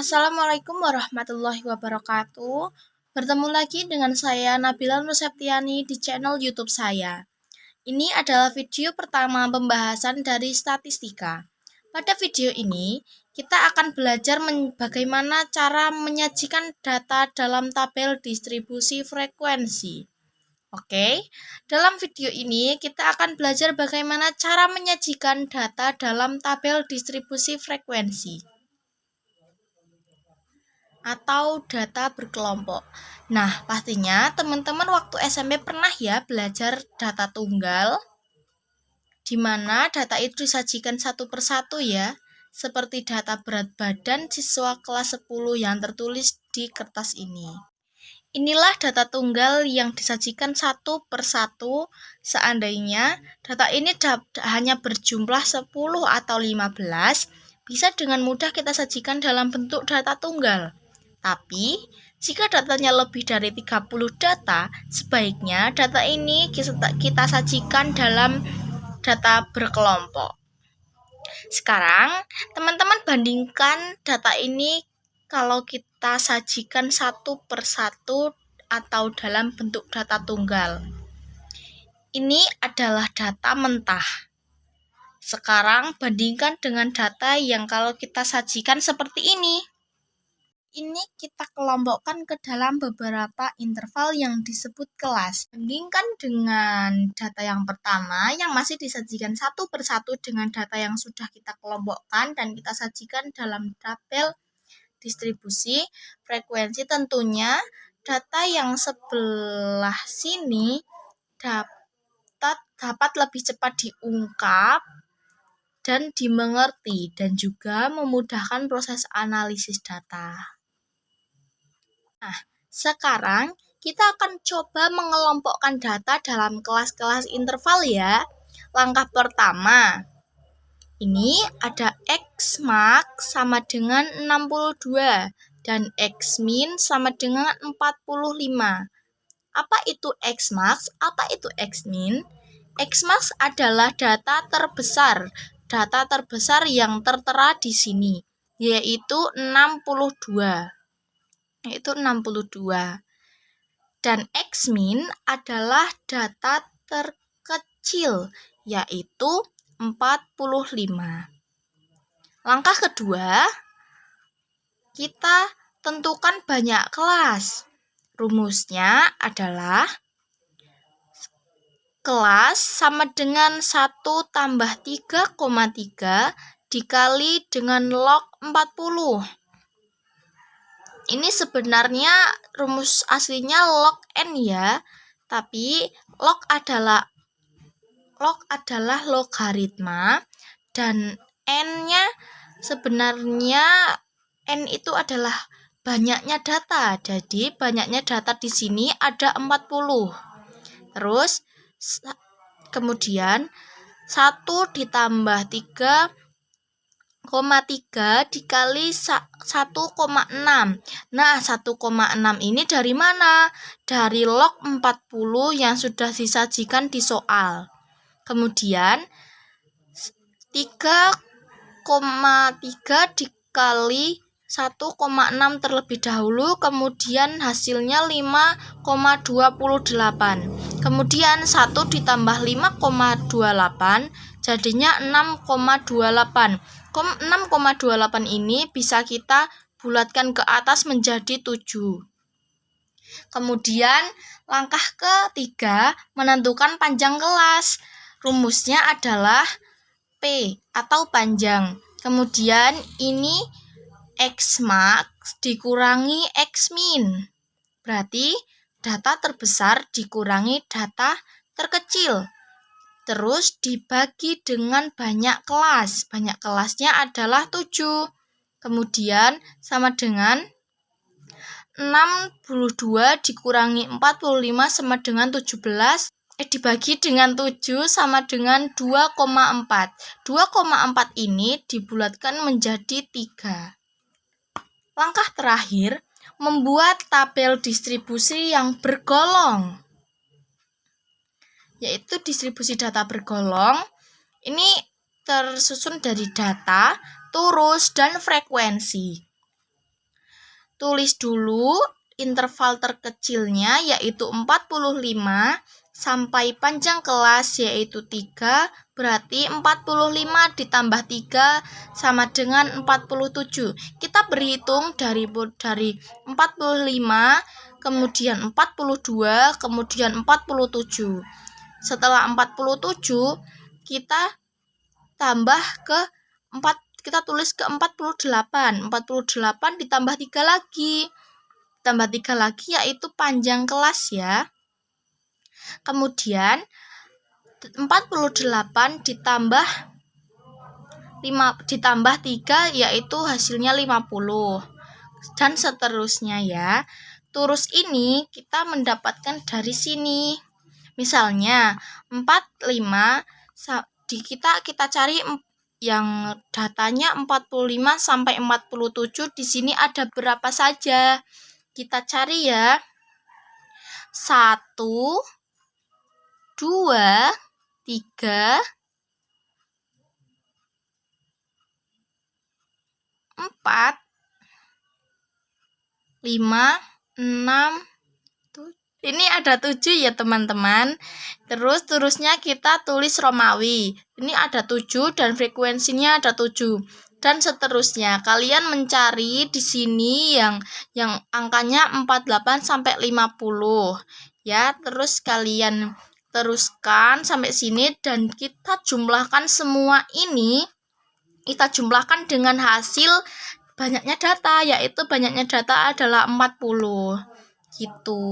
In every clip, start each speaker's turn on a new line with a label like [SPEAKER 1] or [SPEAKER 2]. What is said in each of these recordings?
[SPEAKER 1] Assalamualaikum warahmatullahi wabarakatuh. Bertemu lagi dengan saya Nabila Nurseaptiani di channel YouTube saya. Ini adalah video pertama pembahasan dari statistika. Pada video ini, kita akan belajar bagaimana cara menyajikan data dalam tabel distribusi frekuensi. Oke, dalam video ini kita akan belajar bagaimana cara menyajikan data dalam tabel distribusi frekuensi atau data berkelompok. Nah, pastinya teman-teman waktu SMP pernah ya belajar data tunggal, di mana data itu disajikan satu persatu ya, seperti data berat badan siswa kelas 10 yang tertulis di kertas ini. Inilah data tunggal yang disajikan satu persatu. Seandainya data ini hanya berjumlah 10 atau 15, bisa dengan mudah kita sajikan dalam bentuk data tunggal. Tapi, jika datanya lebih dari 30 data, sebaiknya data ini kita sajikan dalam data berkelompok. Sekarang, teman-teman bandingkan data ini kalau kita sajikan satu persatu atau dalam bentuk data tunggal. Ini adalah data mentah. Sekarang bandingkan dengan data yang kalau kita sajikan seperti ini. Ini kita kelompokkan ke dalam beberapa interval yang disebut kelas. Bandingkan dengan data yang pertama yang masih disajikan satu persatu dengan data yang sudah kita kelompokkan dan kita sajikan dalam tabel distribusi frekuensi. Tentunya data yang sebelah sini dapat lebih cepat diungkap dan dimengerti dan juga memudahkan proses analisis data. Nah, sekarang kita akan coba mengelompokkan data dalam kelas-kelas interval ya. Langkah pertama, ini ada X-max sama dengan 62 dan X-min sama dengan 45. Apa itu X-max? Apa itu X-min? X-max adalah data terbesar yang tertera di sini, yaitu 62. Dan X-min adalah data terkecil, yaitu 45. Langkah kedua, kita tentukan banyak kelas. Rumusnya adalah kelas sama dengan 1 tambah 3,3 dikali dengan log 40. Ini sebenarnya rumus aslinya log n ya, tapi log adalah logaritma dan n-nya sebenarnya n itu adalah banyaknya data. Jadi banyaknya data di sini ada 40. Terus kemudian 1 ditambah 3,3 dikali 1,6. Nah, 1,6 ini dari mana? Dari log 40 yang sudah disajikan di soal. Kemudian 3,3 dikali 1,6 terlebih dahulu, kemudian hasilnya 5,28. Kemudian 1 ditambah 5,28 jadinya 6,28. 6,28 ini bisa kita bulatkan ke atas menjadi 7. Kemudian langkah ketiga, menentukan panjang kelas. Rumusnya adalah P atau panjang. Kemudian ini X-max dikurangi X-min. Berarti data terbesar dikurangi data terkecil. Terus dibagi dengan banyak kelas. Banyak kelasnya adalah 7. Kemudian sama dengan 62 dikurangi 45 sama dengan 17. Dibagi dengan 7 sama dengan 2,4. 2,4 ini dibulatkan menjadi 3. Langkah terakhir, membuat tabel distribusi yang bergolong, yaitu distribusi data bergolong. Ini tersusun dari data, turus, dan frekuensi. tulis dulu interval terkecilnya yaitu 45 sampai panjang kelas yaitu 3, berarti 45 ditambah 3 sama dengan 47. Kita berhitung dari 45, kemudian 42, kemudian 47. Setelah 47, kita tambah ke 4, kita tulis ke 48. 48 ditambah 3 lagi. Tambah 3 lagi yaitu panjang kelas ya. Kemudian 48 ditambah 3 yaitu hasilnya 50. Dan seterusnya ya. Terus ini kita mendapatkan dari sini. Misalnya 45 kita cari yang datanya 45 sampai 47, di sini ada berapa saja? Kita cari ya. 1 2 3 4 5 6. Ini ada 7 ya teman-teman. Terusnya kita tulis Romawi. Ini ada 7 dan frekuensinya ada 7. Dan seterusnya. Kalian mencari di sini yang angkanya 48 sampai 50. Ya, terus kalian teruskan sampai sini dan kita jumlahkan semua ini. Kita jumlahkan dengan hasil banyaknya data, yaitu banyaknya data adalah 40. Gitu.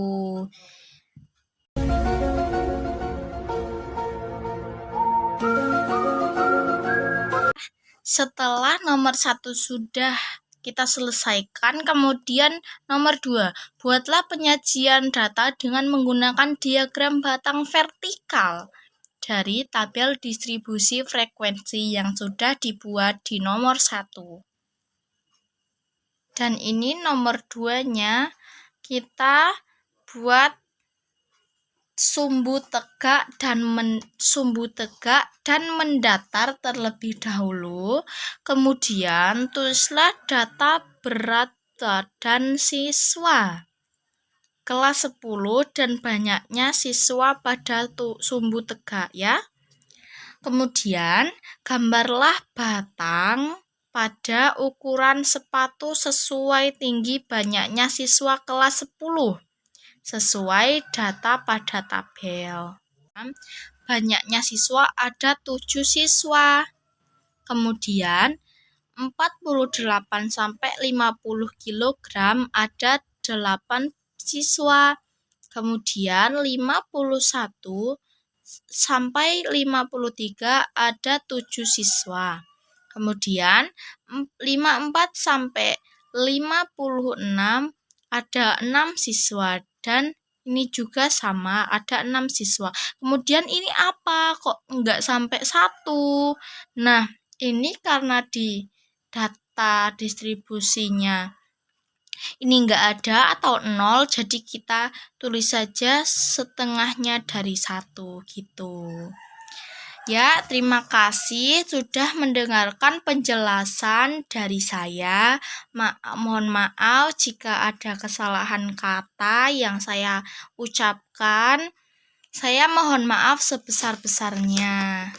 [SPEAKER 1] Setelah nomor 1 sudah kita selesaikan, kemudian nomor 2, buatlah penyajian data dengan menggunakan diagram batang vertikal dari tabel distribusi frekuensi yang sudah dibuat di nomor 1. Dan ini nomor 2-nya kita buat sumbu tegak dan mendatar terlebih dahulu. Kemudian tulislah data berat badan siswa kelas 10 dan banyaknya siswa pada sumbu tegak ya. Kemudian gambarlah batang pada ukuran sepatu sesuai tinggi banyaknya siswa kelas 10 sesuai data pada tabel. Banyaknya siswa ada 7 siswa. Kemudian 48 sampai 50 kg ada 8 siswa. Kemudian 51 sampai 53 ada 7 siswa. Kemudian 54 sampai 56 ada 6 siswa dan ini juga sama ada 6 siswa. Kemudian ini apa? Kok enggak sampai 1? Nah, ini karena di data distribusinya ini enggak ada atau 0, jadi kita tulis saja setengahnya dari 1 gitu. Ya, terima kasih sudah mendengarkan penjelasan dari saya. Mohon maaf jika ada kesalahan kata yang saya ucapkan. Saya mohon maaf sebesar-besarnya.